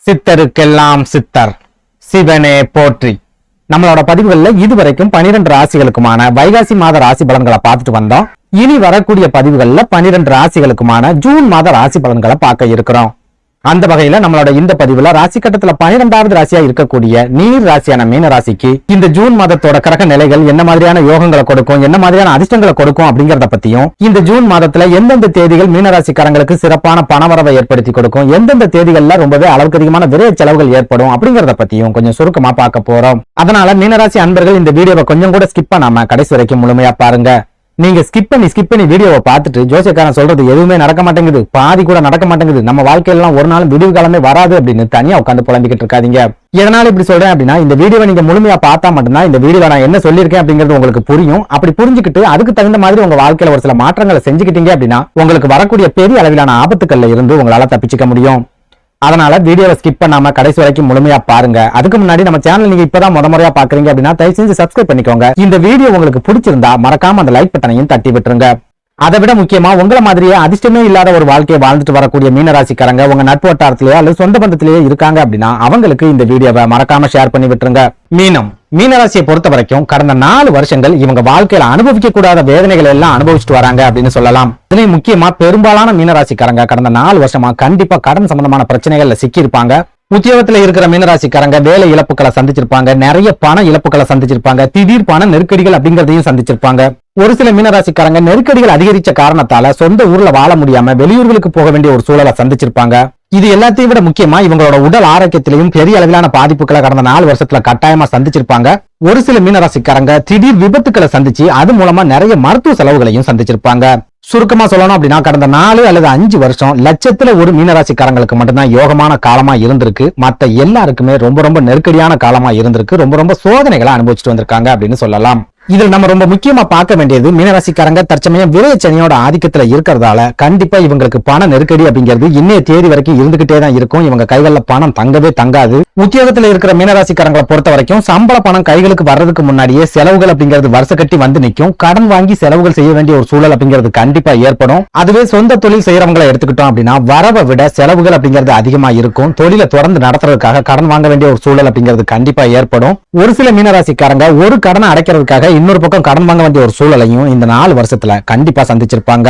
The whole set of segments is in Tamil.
சித்தருக்கெல்லாம் சித்தர் சிவனே போற்றி. நம்மளோட பதிவுகள்ல இதுவரைக்கும் 12 ராசிகளுக்குமான வைகாசி மாத ராசி பலன்களை பார்த்துட்டு வந்தோம். இனி வரக்கூடிய பதிவுகள்ல 12 ராசிகளுக்குமான ஜூன் மாத ராசி பலன்களை பார்க்க இருக்கிறோம். அந்த வகையில நம்மளோட இந்த பதிவுல ராசி கட்டத்துல 12வது ராசியா இருக்கக்கூடிய நீர் ராசியான மீன ராசிக்கு இந்த ஜூன் மாதத்தோட கிரக நிலைகள் என்ன மாதிரியான யோகங்களை கொடுக்கும், என்ன மாதிரியான அதிர்ஷ்டங்களை கொடுக்கும் அப்படிங்கறத பத்தியும், இந்த ஜூன் மாதத்துல எந்தெந்த தேதிகள் மீனராசிக்காரங்களுக்கு சிறப்பான பணவரவை ஏற்படுத்தி கொடுக்கும், எந்தெந்த தேதிகள்ல ரொம்பவே அளவுக்கு அதிகமான விரைய செலவுகள் ஏற்படும் அப்படிங்கறத பத்தியும் கொஞ்சம் சுருக்கமா பார்க்க போறோம். அதனால மீனராசி அன்பர்கள் இந்த வீடியோவை கொஞ்சம் கூட ஸ்கிப் பண்ணாம கடைசி வரைக்கும் முழுமையா பாருங்க. நீங்க ஸ்கிப் பண்ணி வீடியோவை பார்த்துட்டு ஜோசியக்காரன் சொல்றது எதுவுமே நடக்க மாட்டேங்குது, பாதி கூட நடக்க மாட்டேங்குது, நம்ம வாழ்க்கையெல்லாம் ஒரு நாள் விடிவு காலமே வராது அப்படின்னு தனியா உட்காந்து புலம்பிக்கிட்டு இருக்காதீங்க. எதனால இப்படி சொல்றேன் அப்படின்னா, இந்த வீடியோவை நீங்க முழுமையா பார்த்தா மட்டும்தான் இந்த வீடியோல நான் என்ன சொல்லியிருக்கேன் அப்படிங்கிறது உங்களுக்கு புரியும். அப்படி புரிஞ்சுக்கிட்டு அதுக்கு தகுந்த மாதிரி உங்க வாழ்க்கையில ஒரு சில மாற்றங்களை செஞ்சுக்கிட்டீங்க அப்படின்னா உங்களுக்கு வரக்கூடிய பெரிய அளவிலான ஆபத்துக்கள்ல இருந்து உங்களால தப்பிச்சுக்க முடியும். அதனால வீடியோவை ஸ்கிப் பண்ணாம கடைசி வரைக்கும் முழுமையா பாருங்க. அதுக்கு முன்னாடி நம்ம சேனல் நீங்க இப்பதான் முறையா பாக்குறீங்க அப்படின்னா தயவு செஞ்சு சப்ஸ்கிரைப் பண்ணிக்கோங்க. இந்த வீடியோ உங்களுக்கு பிடிச்சிருந்தா மறக்காம அந்த லைக் பட்டனையும் தட்டி விட்டுருங்க. அதை விட முக்கியமா உங்களை மாதிரியே அதிர்ஷ்டமே இல்லாத ஒரு வாழ்க்கையை வாழ்ந்துட்டு வரக்கூடிய மீனராசிக்காரங்க உங்க நட்பு வட்டாரத்திலேயோ அல்லது சொந்த பந்தத்திலேயே இருக்காங்க அப்படின்னா அவங்களுக்கு இந்த வீடியோவை மறக்காம ஷேர் பண்ணி விட்டுருங்க. மீனராசியை பொறுத்த வரைக்கும் கடந்த 4 வருஷங்கள் இவங்க வாழ்க்கையில அனுபவிக்க கூடாத வேதனைகள் எல்லாம் அனுபவிச்சுட்டு வராங்க அப்படின்னு சொல்லலாம். இதுலயும் முக்கியமா பெரும்பாலான மீனராசிக்காரங்க கடந்த 4 வருஷமா கண்டிப்பா கடன் சம்பந்தமான பிரச்சனைகள்ல சிக்கி இருப்பாங்க. உத்தியோகத்துல இருக்கிற மீனராசிக்காரங்க வேலை இழப்புகளை சந்திச்சிருப்பாங்க, நிறைய பண இழப்புகளை சந்திச்சிருப்பாங்க, திடீர் பண நெருக்கடிகள் அப்படிங்கறதையும் சந்திச்சிருப்பாங்க. ஒரு சில மீனராசிக்காரங்க நெருக்கடிகள் அதிகரிச்ச காரணத்தால சொந்த ஊர்ல வாழ முடியாம வெளியூர்களுக்கு போக வேண்டிய ஒரு சூழலை சந்திச்சிருப்பாங்க. இது எல்லாத்தையும் விட முக்கியமா இவங்களோட உடல் ஆரோக்கியத்திலையும் பெரிய அளவிலான பாதிப்புகளை கடந்த 4 வருஷத்துல கட்டாயமா சந்திச்சிருப்பாங்க. ஒரு சில மீனராசிக்காரங்க திடீர் விபத்துக்களை சந்திச்சு அது மூலமா நிறைய மருத்துவ செலவுகளையும் சந்திச்சிருப்பாங்க. சுருக்கமா சொல்லணும் அப்படின்னா கடந்த 4 அல்லது 5 வருஷம் லட்சத்துல ஒரு மீனராசிக்காரங்களுக்கு மட்டும்தான் யோகமான காலமா இருந்திருக்கு. மத்த எல்லாருக்குமே ரொம்ப நெருக்கடியான காலமா இருந்திருக்கு. ரொம்ப சோதனைகளை அனுபவிச்சுட்டு வந்திருக்காங்க அப்படின்னு சொல்லலாம். இதுல நம்ம ரொம்ப முக்கியமா பார்க்க வேண்டியது மீனராசிக்காரங்க தற்சமயம் விரைச்சனியோட ஆதிக்கத்துல இருக்கிறதால கண்டிப்பா இவங்களுக்கு பண நெருக்கடி அப்படிங்கிறது இன்னைய தேதி வரைக்கும் இருந்துகிட்டே தான் இருக்கும். இவங்க கைகள்ல பணம் தங்கவே தங்காது. உத்தியோகத்துல இருக்கிற மீனராசிக்காரங்களை பொறுத்த வரைக்கும் சம்பள பணம் கைகளுக்கு வர்றதுக்கு முன்னாடியே செலவுகள் அப்படிங்கிறது வருஷ கட்டி வந்து நிற்கும். கடன் வாங்கி செலவுகள் செய்ய வேண்டிய ஒரு சூழல் அப்படிங்கிறது கண்டிப்பா ஏற்படும். அதுவே சொந்த தொழில் செய்யறவங்களை எடுத்துக்கிட்டோம் அப்படின்னா வரவை விட செலவுகள் அப்படிங்கிறது அதிகமா இருக்கும். தொழிலை தொடர்ந்து நடத்துறதுக்காக கடன் வாங்க வேண்டிய ஒரு சூழல் அப்படிங்கிறது கண்டிப்பா ஏற்படும். ஒரு சில மீனராசிக்காரங்க ஒரு கடனை அடைக்கிறதுக்காக இன்னொரு பக்கம் கடன் வாங்க வேண்டிய ஒரு சூழலையும் இந்த 4 வருஷத்துல கண்டிப்பா சந்திச்சிருப்பாங்க.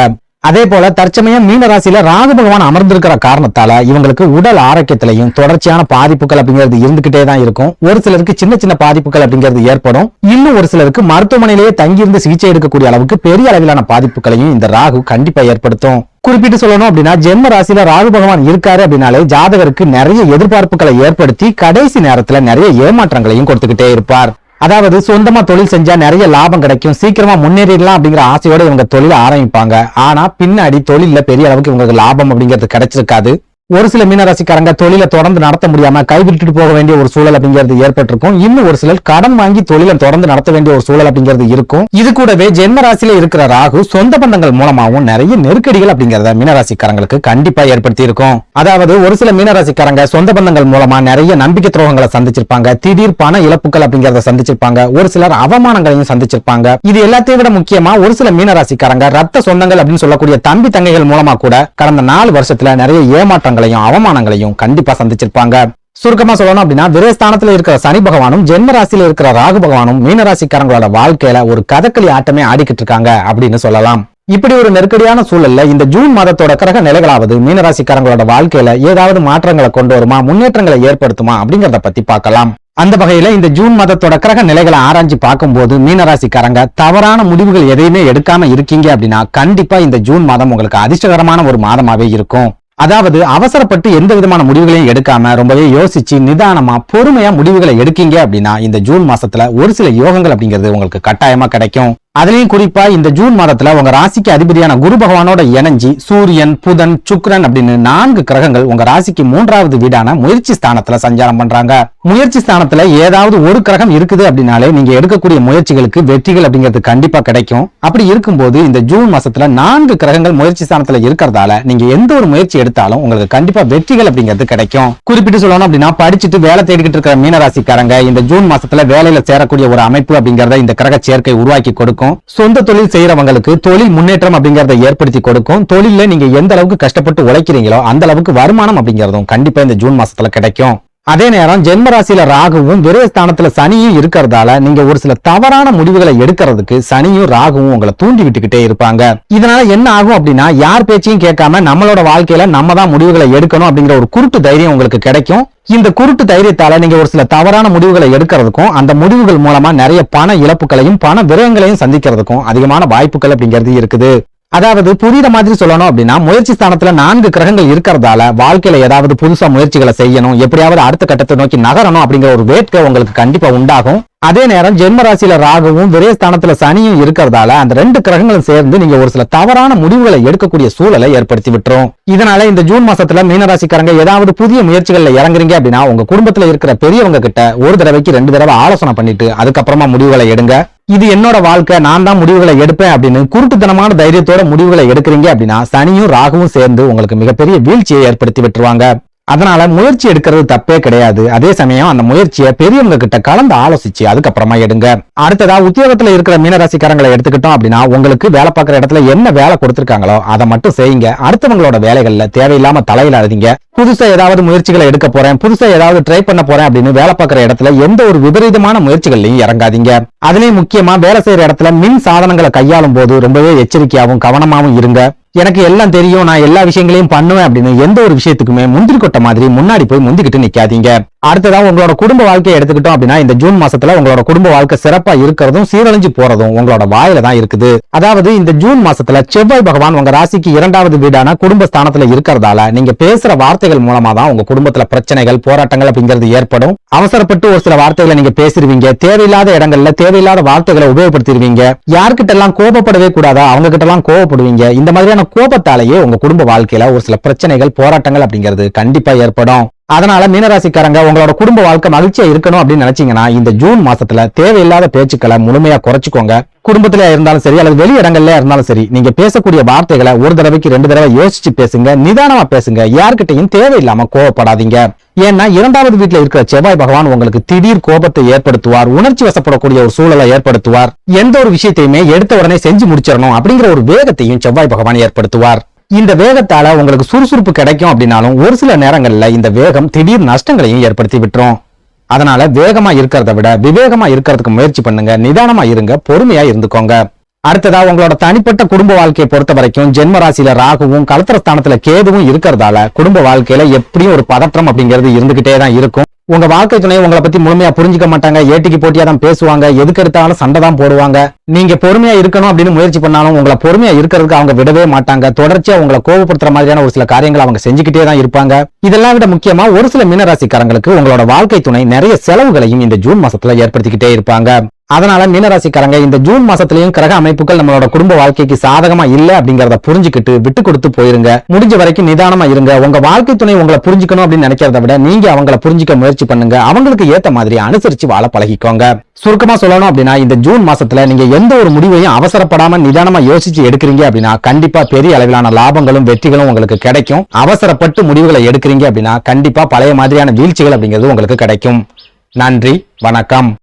அதே போல தற்சமயம் மீன ராசியில ராகு பகவான் அமர்ந்திருக்கிற காரணத்தால இவங்களுக்கு உடல் ஆரோக்கியத்திலையும் தொடர்ச்சியான பாதிப்புகள் அப்படிங்கிறது இருந்துகிட்டே தான் இருக்கும். ஒரு சிலருக்கு சின்ன பாதிப்புகள் அப்படிங்கிறது ஏற்படும். இன்னும் ஒரு சிலருக்கு மருத்துவமனையிலேயே தங்கியிருந்து சிகிச்சை எடுக்கக்கூடிய அளவுக்கு பெரிய அளவிலான பாதிப்புகளையும் இந்த ராகு கண்டிப்பா ஏற்படுத்தும். குறிப்பிட்டு சொல்லணும் அப்படின்னா ஜென்ம ராசியில ராகு பகவான் இருக்காரு அப்படின்னாலே ஜாதகருக்கு நிறைய எதிர்பார்ப்புகளை ஏற்படுத்தி கடைசி நேரத்துல நிறைய ஏமாற்றங்களையும் கொடுத்துக்கிட்டே இருப்பார். அதாவது சொந்தமா தொழில் செஞ்சா நிறைய லாபம் கிடைக்கும், சீக்கிரமா முன்னேறிடலாம் அப்படிங்கிற ஆசையோட இவங்க தொழில ஆரம்பிப்பாங்க. ஆனா பின்னாடி தொழில பெரிய அளவுக்கு இவங்களுக்கு லாபம் அப்படிங்கிறது கிடைச்சிருக்காது. ஒரு சில மீனராசிக்காரங்க தொழிலை தொடர்ந்து நடத்த முடியாம கைவிட்டுட்டு போக வேண்டிய ஒரு சூழல் அப்படிங்கிறது ஏற்பட்டிருக்கும். இன்னும் ஒரு சிலர் கடன் வாங்கி தொழிலை தொடர்ந்து நடத்த வேண்டிய ஒரு சூழல் அப்படிங்கிறது இருக்கும். இது கூடவே ஜென்ம ராசியில இருக்கிற ராகு சொந்த பந்தங்கள் மூலமாவும் நிறைய நெருக்கடிகள் அப்படிங்கறத மீனராசிக்காரங்களுக்கு கண்டிப்பா ஏற்படுத்தி இருக்கும். அதாவது ஒரு சில மீனராசிக்காரங்க சொந்த பந்தங்கள் மூலமா நிறைய நம்பிக்கை துரோகங்களை சந்திச்சிருப்பாங்க, திடீர் பண இழப்புகள் அப்படிங்கறத சந்திச்சிருப்பாங்க, ஒரு சிலர் அவமானங்களையும் சந்திச்சிருப்பாங்க. இது எல்லாத்தையும் விட முக்கியமா ஒரு சில மீனராசிக்காரங்க ரத்த சொந்தங்கள் அப்படின்னு சொல்லக்கூடிய தம்பி தங்கைகள் மூலமா கூட கடந்த 4 வருஷத்துல நிறைய ஏமாற்றங்கள் அவமானங்களையும் கண்டிப்பா சந்திச்சிருப்பாங்க. சுருக்கமா சொல்லணும் அப்படின்னா விரயஸ்தானத்துல இருக்கிற சனி பகவானும் ஜென்ம ராசியில இருக்கிற ராகு பகவானும் மீனராசிக்காரங்களோட வாழ்க்கையில ஒரு கதகளி ஆட்டமே ஆடிக்கிட்டு இருக்காங்க அப்படின்னு சொல்லலாம். இப்படி ஒரு நெருக்கடியான சூழல்ல இந்த ஜூன் மாதத்தோட கிரக நிலைகளாவது மீனராசிக்காரங்களோட வாழ்க்கையில ஏதாவது மாற்றங்களை கொண்டு வருமா, முன்னேற்றங்களை ஏற்படுத்துமா அப்படிங்கறத பத்தி பார்க்கலாம். அந்த வகையில இந்த ஜூன் மாதத்தோட கிரக நிலைகளை ஆராய்ச்சி பார்க்கும்போது மீனராசிக்காரங்க தவறான முடிவுகள் எதையுமே எடுக்காம இருக்கீங்க அப்படின்னா கண்டிப்பா இந்த ஜூன் மாதம் உங்களுக்கு அதிர்ஷ்டகரமான ஒரு மாதமாவே இருக்கும். அதாவது அவசரப்பட்டு எந்த விதமான முடிவுகளையும் எடுக்காம ரொம்பவே யோசிச்சு நிதானமா பொறுமையா முடிவுகளை எடுக்கீங்க அப்படின்னா இந்த ஜூன் மாசத்துல ஒரு சில யோகங்கள் அப்படிங்கிறது உங்களுக்கு கட்டாயமா கிடைக்கும். அதுலயும் குறிப்பா இந்த ஜூன் மாதத்துல உங்க ராசிக்கு அதிபதியான குரு பகவானோட இணைஞ்சி சூரியன், புதன், சுக்கிரன் அப்படின்னு 4 கிரகங்கள் உங்க ராசிக்கு 3வது வீடான முயற்சி ஸ்தானத்துல சஞ்சாரம் பண்றாங்க. முயற்சி ஸ்தானத்துல ஏதாவது ஒரு கிரகம் இருக்குது அப்படின்னாலே நீங்க எடுக்கக்கூடிய முயற்சிகளுக்கு வெற்றிகள் அப்படிங்கிறது கண்டிப்பா கிடைக்கும். அப்படி இருக்கும்போது இந்த ஜூன் மாசத்துல 4 கிரகங்கள் முயற்சி ஸ்தானத்துல இருக்கிறதால நீங்க எந்த ஒரு முயற்சி எடுத்தாலும் உங்களுக்கு கண்டிப்பா வெற்றிகள் அப்படிங்கிறது கிடைக்கும். குறிப்பிட்டு சொல்லணும் அப்படின்னா படிச்சுட்டு வேலை தேடிக்கிட்டு இருக்கிற மீனராசிக்காரங்க இந்த ஜூன் மாசத்துல வேலையில சேரக்கூடிய ஒரு அமைப்பு அப்படிங்கறத இந்த கிரக சேர்க்கை உருவாக்கி கொடுக்கும். இருக்கும். சொந்த தொழில் செய்யறவங்களுக்கு தொழில் முன்னேற்றம் அப்படிங்கறத ஏற்படுத்தி கொடுக்கும். தொழில நீங்க எந்த அளவுக்கு கஷ்டப்பட்டு உழைக்கிறீங்களோ அந்த அளவுக்கு வருமானம் அப்படிங்கறதும் கண்டிப்பா இந்த ஜூன் மாசத்துல கிடைக்கும். அதே நேரம் ஜென்ம ராசியில ராகுவும் விரயஸ்தானத்துல சனியும் இருக்கிறதால நீங்க ஒரு சில தவறான முடிவுகளை எடுக்கிறதுக்கு சனியும் ராகுவும் உங்களை தூண்டி விட்டுக்கிட்டே இருப்பாங்க. இதனால என்ன ஆகும் அப்படின்னா, யார் பேச்சையும் கேட்காம நம்மளோட வாழ்க்கையில நம்ம தான் முடிவுகளை எடுக்கணும் அப்படிங்கிற ஒரு குருட்டு தைரியம் உங்களுக்கு கிடைக்கும். இந்த குருட்டு தைரியத்தால நீங்க ஒரு சில தவறான முடிவுகளை எடுக்கிறதுக்கும் அந்த முடிவுகள் மூலமா நிறைய பண இழப்புகளையும் பண விரயங்களையும் சந்திக்கிறதுக்கும் அதிகமான வாய்ப்புகள் அப்படிங்கிறது இருக்குது. அதாவது புரியுற மாதிரி சொல்லணும் அப்படின்னா, முயற்சி ஸ்தானத்துல 4 கிரகங்கள் இருக்கிறதால வாழ்க்கையில ஏதாவது புதுசா முயற்சிகளை செய்யணும், எப்படியாவது அடுத்த கட்டத்தை நோக்கி நகரணும் அப்படிங்கிற ஒரு வேட்கை உங்களுக்கு கண்டிப்பா உண்டாகும். அதே நேரம் ஜென்ம ராசியில ராகுவும் விரயஸ்தானத்துல சனியும் இருக்கிறதால அந்த 2 கிரகங்களும் சேர்ந்து நீங்க ஒரு சில தவறான முடிவுகளை எடுக்கக்கூடிய சூழலை ஏற்படுத்தி விட்டுரும். இதனால இந்த ஜூன் மாசத்துல மீனராசிக்காரங்க ஏதாவது புதிய முயற்சிகள்ல இறங்குறீங்க அப்படின்னா, உங்க குடும்பத்துல இருக்கிற பெரியவங்க கிட்ட ஒரு தடவைக்கு 2 தடவை ஆலோசனை பண்ணிட்டு அதுக்கப்புறமா முடிவுகளை எடுங்க. இது என்னோட வாழ்க்கை, நான் தான் முடிவுகளை எடுப்பேன் அப்படின்னு குருட்டுத்தனமான தைரியத்தோட முடிவுகளை எடுக்கிறீங்க அப்படின்னா சனியும் ராகுவும் சேர்ந்து உங்களுக்கு மிகப்பெரிய வீழ்ச்சியை ஏற்படுத்தி விட்டுருவாங்க. அதனால முயற்சி எடுக்கிறது தப்பே கிடையாது. அதே சமயம் அந்த முயற்சியை பெரியவங்க கிட்ட கலந்து ஆலோசிச்சு அதுக்கப்புறமா எடுங்க. அடுத்ததா உத்தியோகத்துல இருக்கிற மீனராசிக்காரங்களை எடுத்துக்கிட்டோம் அப்படின்னா, உங்களுக்கு வேலை பார்க்குற இடத்துல என்ன வேலை கொடுத்திருக்காங்களோ அதை மட்டும் செய்யுங்க. அடுத்தவங்களோட வேலைகள்ல தேவையில்லாம தலையிடாதீங்க. புதுசா ஏதாவது முயற்சிகளை எடுக்க போறேன், புதுசா ஏதாவது ட்ரை பண்ண போறேன் அப்படின்னு வேலை பார்க்குற இடத்துல எந்த ஒரு விபரீதமான முயற்சிகள்லையும் இறங்காதீங்க. அதுலயும் முக்கியமா வேலை செய்யற இடத்துல மின் சாதனங்களை கையாளும் போது ரொம்பவே எச்சரிக்கையாவும் கவனமாவும் இருங்க. எனக்கு எல்லாம் தெரியும், நான் எல்லா விஷயங்களையும் பண்ணுவேன் அப்படின்னு எந்த ஒரு விஷயத்துக்குமே முந்திரி கொட்ட மாதிரி முன்னாடி போய் முந்திக்கிட்டு நிக்காதீங்க. அடுத்ததா உங்களோட குடும்ப வாழ்க்கையை எடுத்துக்கிட்டோம் அப்படின்னா, இந்த ஜூன் மாசத்துல உங்களோட குடும்ப வாழ்க்கை சிறப்பா இருக்கிறதும் சீரழிஞ்சு போறதும் உங்களோட வாயில தான் இருக்குது. அதாவது இந்த ஜூன் மாசத்துல செவ்வாய் பகவான் உங்க ராசிக்கு 2வது வீடான குடும்ப ஸ்தானத்துல இருக்கிறதால நீங்க பேசுற வார்த்தைகள் மூலமா தான் உங்க குடும்பத்துல பிரச்சனைகள் போராட்டங்கள் அப்படிங்கிறது ஏற்படும். அவசரப்பட்டு ஒரு சில வார்த்தைகளை நீங்க பேசிடுவீங்க, தேவையில்லாத இடங்கள்ல தேவையில்லாத வார்த்தைகளை உபயோகப்படுத்திடுவீங்க. யார்கிட்ட எல்லாம் கோபப்படவே கூடாதா அவங்க கிட்ட எல்லாம் கோபப்படுவீங்க. இந்த மாதிரியான கோபத்தாலேயே உங்க குடும்ப வாழ்க்கையில ஒரு சில பிரச்சனைகள் போராட்டங்கள் அப்படிங்கிறது கண்டிப்பா ஏற்படும். அதனால மீனராசிக்காரங்க உங்களோட குடும்ப வாழ்க்கை மகிழ்ச்சியா இருக்கணும் அப்படின்னு நினைச்சீங்கன்னா, இந்த ஜூன் மாசத்துல தேவையில்லாத பேச்சுக்களை முழுமையா குறைச்சுக்கோங்க. குடும்பத்திலே இருந்தாலும் சரி அல்லது வெளி இடங்கள்ல இருந்தாலும் சரி, நீங்க பேசக்கூடிய வார்த்தைகளை ஒரு தடவைக்கு 2 தடவை யோசிச்சு பேசுங்க, நிதானமா பேசுங்க. யார்கிட்டையும் தேவையில்லாம கோவப்படாதீங்க. ஏன்னா 2வது வீட்டுல இருக்கிற செவ்வாய் பகவான் உங்களுக்கு திடீர் கோபத்தை ஏற்படுத்துவார், உணர்ச்சி வசப்படக்கூடிய ஒரு சூழலை ஏற்படுத்துவார். எந்த ஒரு விஷயத்தையுமே எடுத்த உடனே செஞ்சு முடிச்சிடணும் அப்படிங்கிற ஒரு வேகத்தையும் செவ்வாய் பகவான் ஏற்படுத்துவார். இந்த வேகத்தால உங்களுக்கு சுறுசுறுப்பு கிடைக்கும் அப்படின்னாலும் ஒரு சில நேரங்கள்ல இந்த வேகம் திடீர் நஷ்டங்களையும் ஏற்படுத்தி விட்டுரும். அதனால வேகமா இருக்கிறத விட விவேகமா இருக்கிறதுக்கு முயற்சி பண்ணுங்க, நிதானமா இருங்க, பொறுமையா இருந்துக்கோங்க. அடுத்ததா உங்களோட தனிப்பட்ட குடும்ப வாழ்க்கையை பொறுத்த வரைக்கும் ஜென்ம ராசியில ராகுவும் கலத்திரஸ்தானத்துல கேதுவும் இருக்கிறதால குடும்ப வாழ்க்கையில எப்படியும் ஒரு பதற்றம் அப்படிங்கிறது இருந்துகிட்டே தான் இருக்கும். உங்க வாழ்க்கை துணை உங்களை பத்தி முழுமையா புரிஞ்சுக்க மாட்டாங்க, ஏட்டிக்கு போட்டியா தான் பேசுவாங்க, எதுக்கு எடுத்தாலும் சண்டை தான் போடுவாங்க. நீங்க பொறுமையா இருக்கணும் அப்படின்னு முயற்சி பண்ணாலும் உங்களை பொறுமையா இருக்கிறதுக்கு அவங்க விடவே மாட்டாங்க. தொடர்ச்சியா உங்களை கோபப்படுத்துற மாதிரியான ஒரு சில காரியங்களை அவங்க செஞ்சுக்கிட்டே தான் இருப்பாங்க. இதெல்லாம் விட முக்கியமா ஒரு சில மீனராசிக்காரங்களுக்கு உங்களோட வாழ்க்கை துணை நிறைய செலவுகளையும் இந்த ஜூன் மாசத்துல ஏற்படுத்திக்கிட்டே இருப்பாங்க. அதனால மீனராசிக்காரங்க இந்த ஜூன் மாசத்திலையும் கிரக அமைப்புகள் நம்மளோட குடும்ப வாழ்க்கைக்கு சாதகமா இல்ல அப்படிங்கறத புரிஞ்சுக்கிட்டு விட்டு கொடுத்து போயிருங்க. முடிஞ்ச வரைக்கும் நிதானமா இருங்க. உங்க வாழ்க்கை துணை உங்களை புரிஞ்சுக்கணும் அப்படின்னு நினைக்கிறத விட நீங்க அவங்களை புரிஞ்சுக்க முயற்சி பண்ணுங்க. அவங்களுக்கு ஏத்த மாதிரி அனுசரிச்சு வாழ பழகிக்கோங்க. சுருக்கமா சொல்லணும் அப்படின்னா, இந்த ஜூன் மாசத்துல நீங்க எந்த ஒரு முடிவையும் அவசரப்படாம நிதானமா யோசிச்சு எடுக்கிறீங்க அப்படின்னா கண்டிப்பா பெரிய அளவிலான லாபங்களும் வெற்றிகளும் உங்களுக்கு கிடைக்கும். அவசரப்பட்டு முடிவுகளை எடுக்கிறீங்க அப்படின்னா கண்டிப்பா பழைய மாதிரியான வீழ்ச்சிகள் அப்படிங்கிறது உங்களுக்கு கிடைக்கும். நன்றி, வணக்கம்.